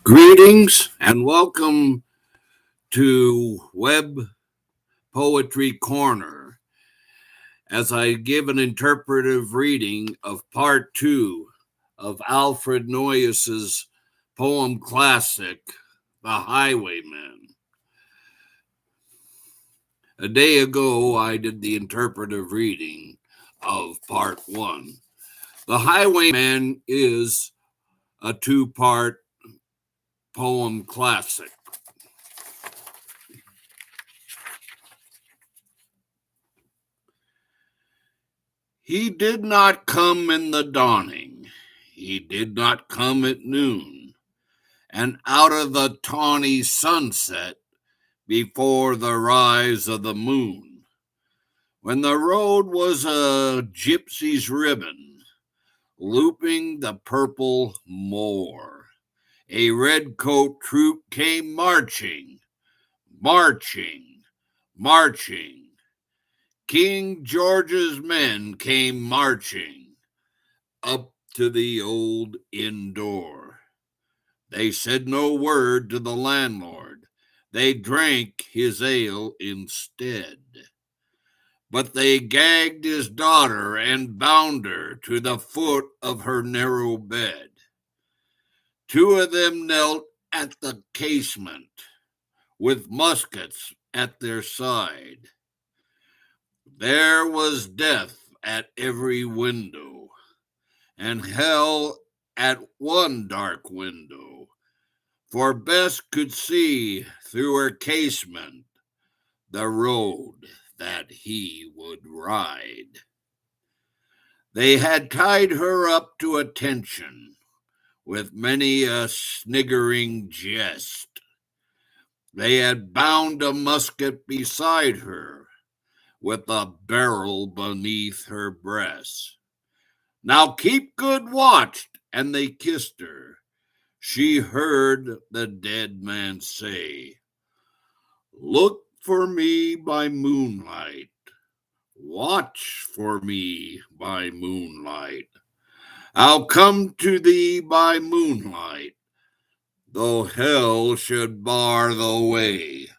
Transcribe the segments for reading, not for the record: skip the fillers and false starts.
Greetings and welcome to W.E.B Poetry Corner as I give an interpretive reading of part 2 of Alfred Noyes's poem classic, The Highwayman. A day ago, I did the interpretive reading of part 1. The Highwayman is a 2-part poem classic. He did not come in the dawning, he did not come at noon, and out of the tawny sunset before the rise of the moon, when the road was a gypsy's ribbon, looping the purple moor. A redcoat troop came marching, marching, marching. King George's men came marching up to the old inn door. They said no word to the landlord. They drank his ale instead. But they gagged his daughter and bound her to the foot of her narrow bed. 2 of them knelt at the casement with muskets at their side. There was death at every window, and hell at one dark window, for Bess could see through her casement the road that he would ride. They had tied her up to attention with many a sniggering jest. They had bound a musket beside her with a barrel beneath her breast. Now keep good watch, and they kissed her. She heard the dead man say, "Look for me by moonlight, watch for me by moonlight. I'll come to thee by moonlight, though hell should bar the way."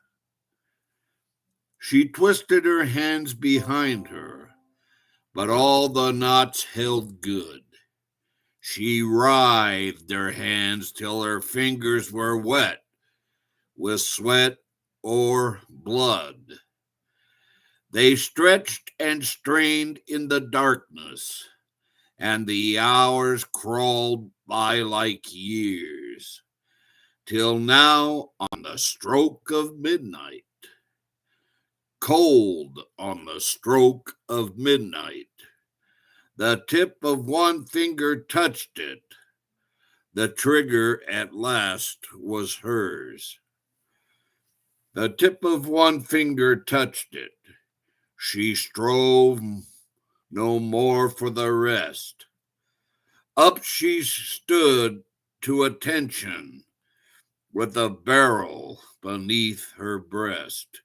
She twisted her hands behind her, but all the knots held good. She writhed her hands till her fingers were wet with sweat or blood. They stretched and strained in the darkness, and the hours crawled by like years, till now on the stroke of midnight, cold on the stroke of midnight, the tip of one finger touched it. The trigger at last was hers. The tip of one finger touched it. She strove no more for the rest. Up she stood to attention with a barrel beneath her breast.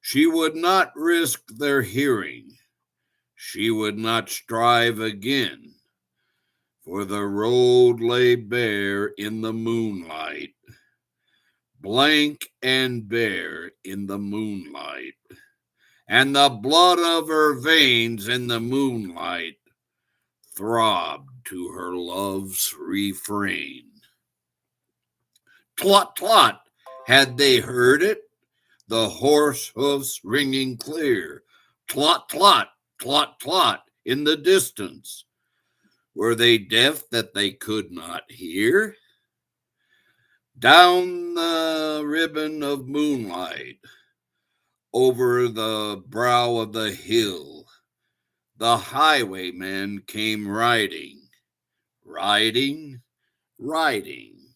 She would not risk their hearing. She would not strive again, for the road lay bare in the moonlight, blank and bare in the moonlight, and the blood of her veins in the moonlight throbbed to her love's refrain. Tlot, tlot, had they heard it? The horse hoofs ringing clear. Tlot, tlot, tlot, tlot, in the distance. Were they deaf that they could not hear? Down the ribbon of moonlight, over the brow of the hill, the highwayman came riding, riding, riding.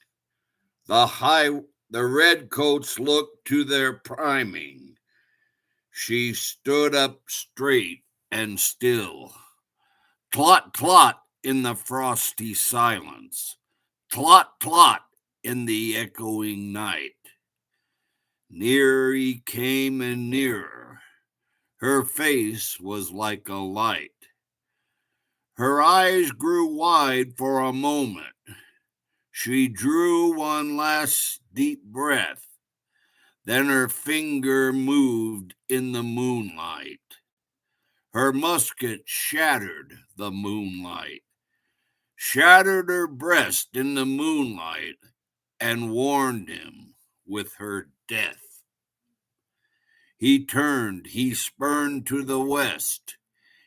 The redcoats looked to their priming. She stood up straight and still. Tlot, tlot in the frosty silence. Tlot, tlot in the echoing night. Nearer he came and nearer. Her face was like a light. Her eyes grew wide for a moment. She drew one last deep breath, then her finger moved in the moonlight. Her musket shattered the moonlight, shattered her breast in the moonlight, and warned him with her death. He turned, he spurned to the west.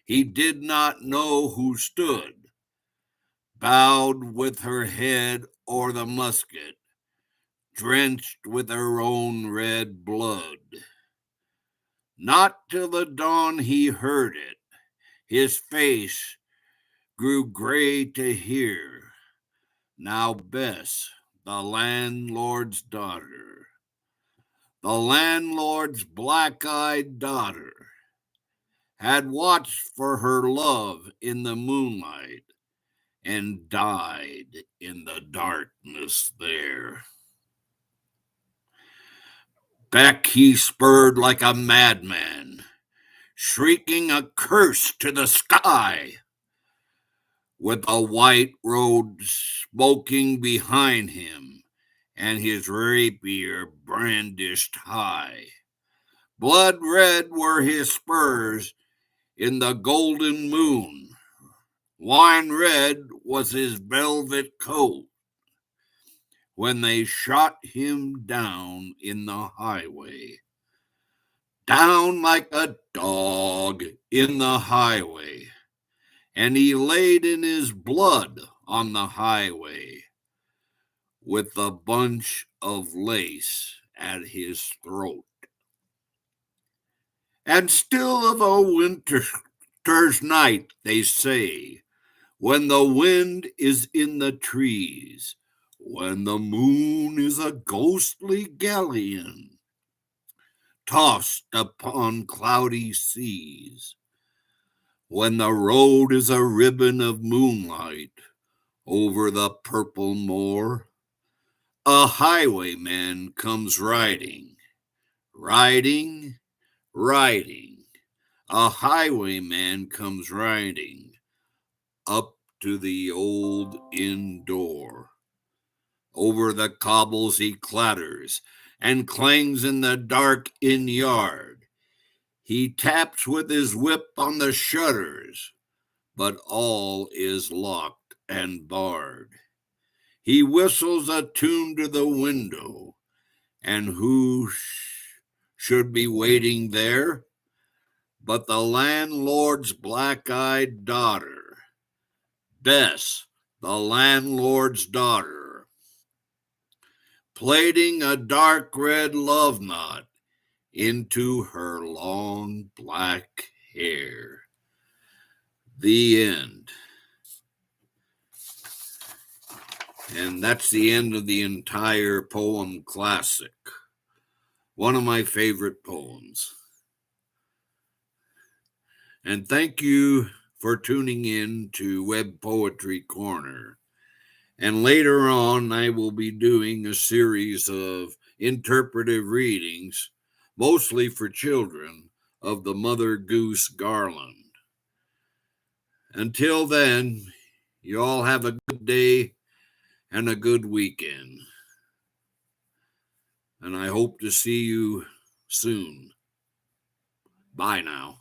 He did not know who stood, bowed with her head o'er the musket, drenched with her own red blood. Not till the dawn he heard it. His face grew gray to hear. Now Bess, the landlord's daughter, the landlord's black-eyed daughter, had watched for her love in the moonlight and died in the darkness there. Back he spurred like a madman, shrieking a curse to the sky, with a white road smoking behind him and his rapier brandished high. Blood red were his spurs in the golden moon. Wine red was his velvet coat when they shot him down in the highway. Down like a dog in the highway. And he laid in his blood on the highway with a bunch of lace at his throat. And still of a winter's night, they say, when the wind is in the trees, when the moon is a ghostly galleon tossed upon cloudy seas, when the road is a ribbon of moonlight over the purple moor, a highwayman comes riding, riding, riding. A highwayman comes riding up to the old inn door. Over the cobbles he clatters and clangs in the dark inn yard. He taps with his whip on the shutters, but all is locked and barred. He whistles a tune to the window, and who should be waiting there but the landlord's black-eyed daughter, Bess, the landlord's daughter, plaiting a dark red love knot into her long black hair. The end. And that's the end of the entire poem classic. One of my favorite poems. And thank you for tuning in to Web Poetry Corner. And later on, I will be doing a series of interpretive readings, mostly for children, of the Mother Goose Garland. Until then, you all have a good day and a good weekend. And I hope to see you soon. Bye now.